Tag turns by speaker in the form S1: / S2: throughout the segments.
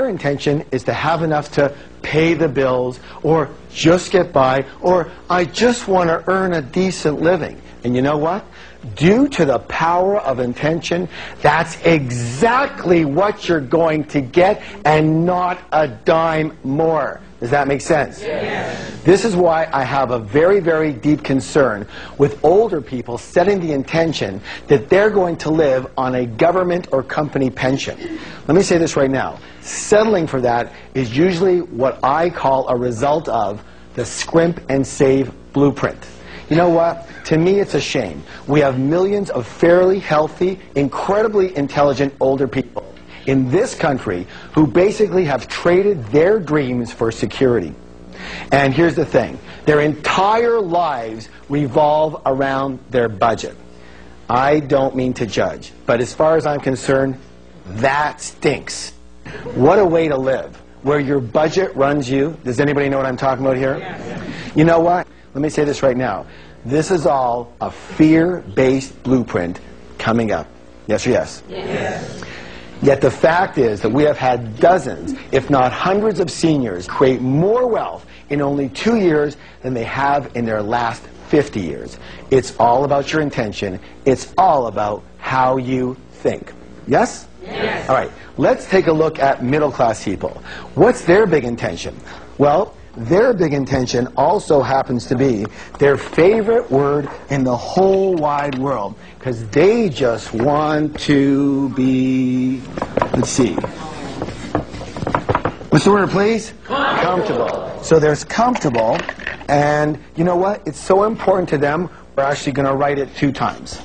S1: Their intention is to have enough to pay the bills, or just get by, or I just want to earn a decent living. And you know what? Due to the power of intention, that's exactly what you're going to get, and not a dime more. Does that make sense? Yes. This is why I have a very, very deep concern with older people setting the intention that they're going to live on a government or company pension. Let me say this right now. Settling for that is usually what I call a result of the scrimp and save blueprint. You know what? To me, it's a shame. We have millions of fairly healthy, incredibly intelligent older people in this country who basically have traded their dreams for security. And here's the thing. Their entire lives revolve around their budget. I don't mean to judge, but as far as I'm concerned, that stinks. What a way to live, where your budget runs you. Does anybody know what I'm talking about here? Yes. You know what? Let me say this right now. This is all a fear-based blueprint coming up. Yes or yes? Yes. Yet the fact is that we have had dozens, if not hundreds of seniors create more wealth in only 2 years than they have in their last 50 years. It's all about your intention. It's all about how you think. Yes? Yes. All right. Let's take a look at middle-class people. What's their big intention? Well, their big intention also happens to be their favorite word in the whole wide world, because they just want to be, let's see, what's the word, please? Comfortable. So there's comfortable, and you know what? It's so important to them, we're actually going to write it 2 times.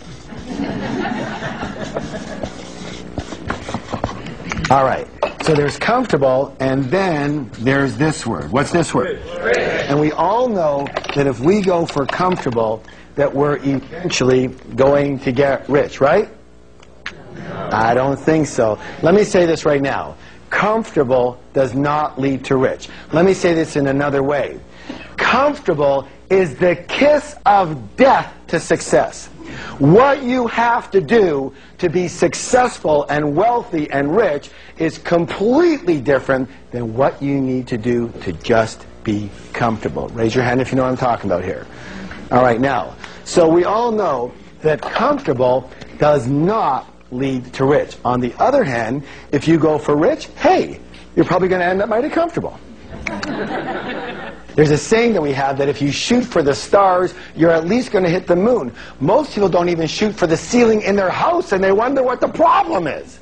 S1: All right. So there's comfortable, and then there's this word. What's this word? Rich. And we all know that if we go for comfortable, that we're eventually going to get rich, right? No. I don't think so. Let me say this right now. Comfortable does not lead to rich. Let me say this in another way. Comfortable is the kiss of death to success. What you have to do to be successful and wealthy and rich is completely different than what you need to do to just be comfortable. Raise your hand if you know what I'm talking about here. All right, now, so we all know that comfortable does not lead to rich. On the other hand, if you go for rich, hey, you're probably going to end up mighty comfortable. There's a saying that we have that if you shoot for the stars, you're at least going to hit the moon. Most people don't even shoot for the ceiling in their house, and they wonder what the problem is.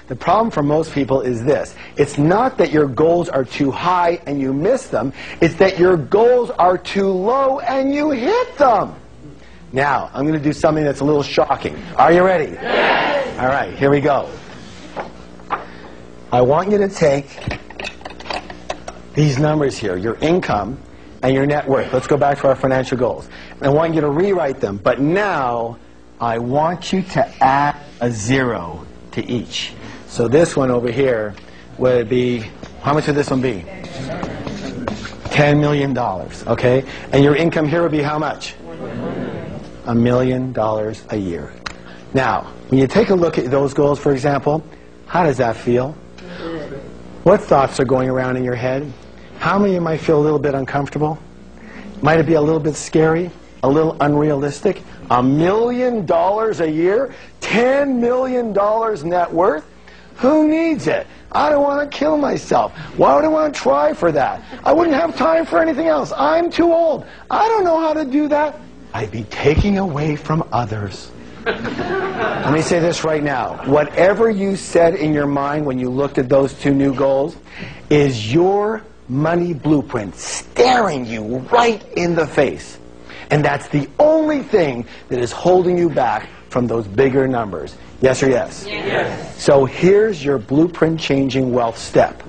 S1: The problem for most people is this. It's not that your goals are too high and you miss them. It's that your goals are too low and you hit them. Now, I'm going to do something that's a little shocking. Are you ready? Yes. All right, here we go. I want you to take these numbers here, your income and your net worth. Let's go back to our financial goals. I want you to rewrite them, but now I want you to add a 0 to each. So this one over here would be, how much would this one be? $10 million, okay? And your income here would be how much? $1 million a year. Now, when you take a look at those goals, for example, how does that feel? What thoughts are going around in your head? How many of you might feel a little bit uncomfortable? Might it be a little bit scary? A little unrealistic? $1 million a year? $10 million net worth? Who needs it? I don't want to kill myself. Why would I want to try for that? I wouldn't have time for anything else. I'm too old. I don't know how to do that. I'd be taking away from others. Let me say this right now. Whatever you said in your mind when you looked at those 2 new goals is your money blueprint staring you right in the face. And that's the only thing that is holding you back from those bigger numbers. Yes or yes? Yes. So here's your blueprint changing wealth step.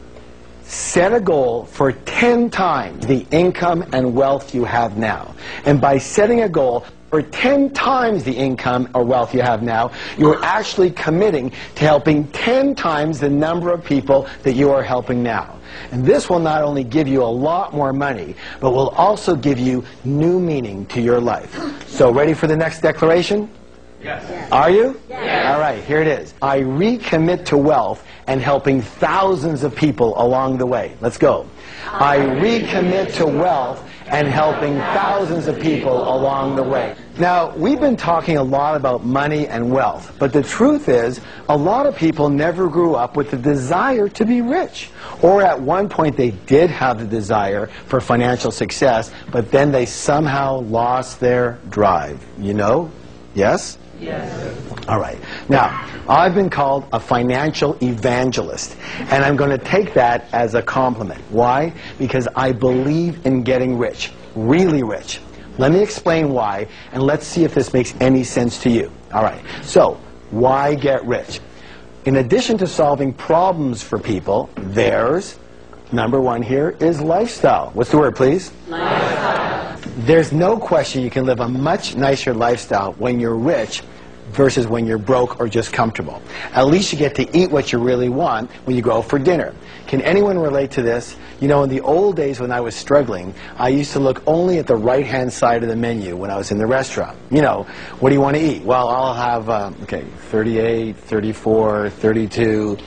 S1: Set a goal for 10 times the income and wealth you have now. And by setting a goal for 10 times the income or wealth you have now, you're actually committing to helping 10 times the number of people that you are helping now. And this will not only give you a lot more money, but will also give you new meaning to your life. So ready for the next declaration? Yes. Are you? Yes. All right, here it is. I recommit to wealth and helping thousands of people along the way. Let's go. I recommit to wealth and helping thousands of people along the way. Now, we've been talking a lot about money and wealth, but the truth is, a lot of people never grew up with the desire to be rich. Or at one point they did have the desire for financial success, but then they somehow lost their drive. You know? Yes?
S2: Yes.
S1: All right. Now, I've been called a financial evangelist, and I'm going to take that as a compliment. Why? Because I believe in getting rich, really rich. Let me explain why, and let's see if this makes any sense to you. All right. So, why get rich? In addition to solving problems for people, there's, number one here, is lifestyle. What's the word, please?
S2: Lifestyle.
S1: There's no question you can live a much nicer lifestyle when you're rich versus when you're broke or just comfortable. At least you get to eat what you really want when you go out for dinner. Can anyone relate to this? You know, in the old days when I was struggling, I used to look only at the right-hand side of the menu when I was in the restaurant. You know, what do you want to eat? Well, I'll have, okay, 38, 34, 32,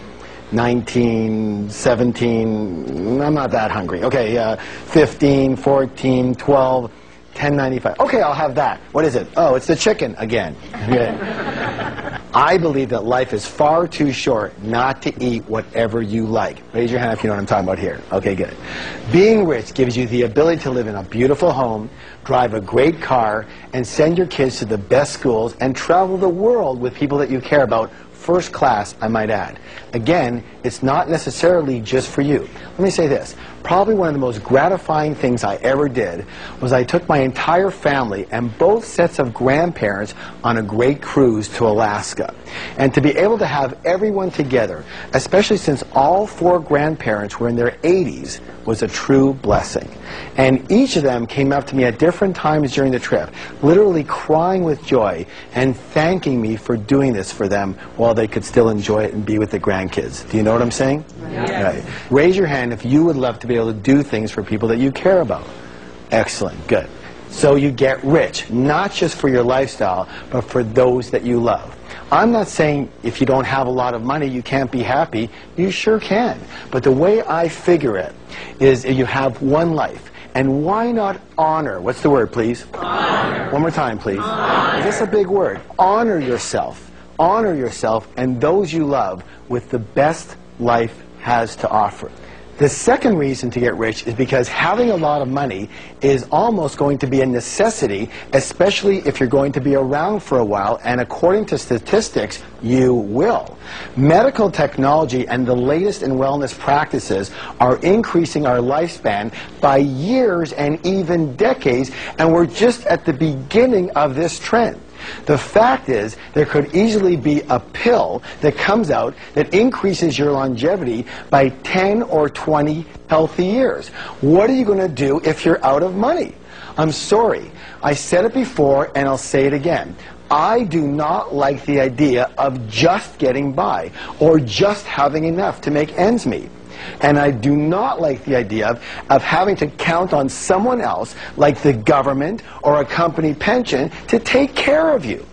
S1: 19, 17, I'm not that hungry. Okay, 15, 14, 12, 10.95. Okay, I'll have that. What is it? Oh, it's the chicken again. Yeah. I believe that life is far too short not to eat whatever you like. Raise your hand if you know what I'm talking about here. Okay, good. Being rich gives you the ability to live in a beautiful home, drive a great car, and send your kids to the best schools and travel the world with people that you care about. First class, I might add. Again, it's not necessarily just for you. Let me say this. Probably one of the most gratifying things I ever did was I took my entire family and both sets of grandparents on a great cruise to Alaska. And to be able to have everyone together, especially since all four grandparents were in their 80s, was a true blessing. And each of them came up to me at different times during the trip, literally crying with joy and thanking me for doing this for them while they could still enjoy it and be with the grandkids. Do you know what I'm saying?
S2: Yes.
S1: Right. Raise your hand if you would love to be able to do things for people that you care about. Excellent. Good. So you get rich, not just for your lifestyle, but for those that you love. I'm not saying if you don't have a lot of money, you can't be happy. You sure can. But the way I figure it is you have one life. And why not honor? What's the word, please?
S2: Honor.
S1: One more time, please.
S2: Honor.
S1: This is a big word. Honor yourself. Honor yourself and those you love with the best life has to offer. The second reason to get rich is because having a lot of money is almost going to be a necessity, especially if you're going to be around for a while, and according to statistics, you will. Medical technology and the latest in wellness practices are increasing our lifespan by years and even decades, and we're just at the beginning of this trend. The fact is, there could easily be a pill that comes out that increases your longevity by 10 or 20 healthy years. What are you going to do if you're out of money? I'm sorry. I said it before and I'll say it again. I do not like the idea of just getting by or just having enough to make ends meet. And I do not like the idea of having to count on someone else, like the government or a company pension, to take care of you.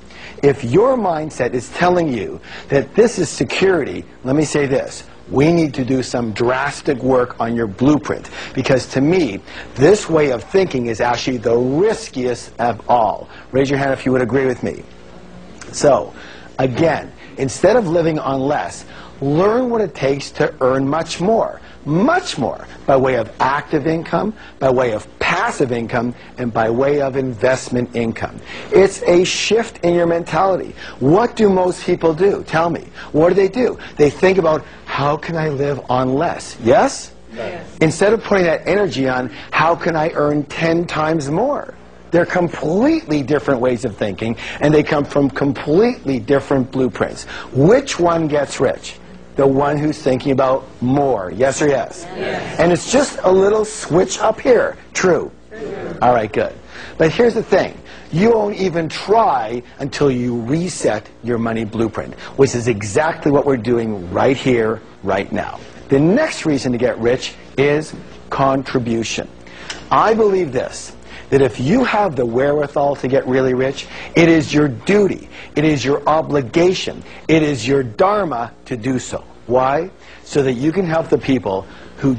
S1: If your mindset is telling you that this is security, let me say this. We need to do some drastic work on your blueprint, because to me, this way of thinking is actually the riskiest of all. Raise your hand if you would agree with me. So, again, instead of living on less, learn what it takes to earn much more, by way of active income, by way of passive income, and by way of investment income. It's a shift in your mentality. What do most people do? Tell me. What do? They think about, how can I live on less? Yes?
S2: Yes.
S1: Instead of putting that energy on, how can I earn 10 times more? They're completely different ways of thinking, and they come from completely different blueprints. Which one gets rich? The one who's thinking about more. Yes or yes?
S2: Yes.
S1: And it's just a little switch up here. True.
S2: True.
S1: All right, good. But here's the thing. You won't even try until you reset your money blueprint, which is exactly what we're doing right here, right now. The next reason to get rich is contribution. I believe this, that if you have the wherewithal to get really rich, it is your duty, it is your obligation, it is your dharma to do so. Why? So that you can help the people who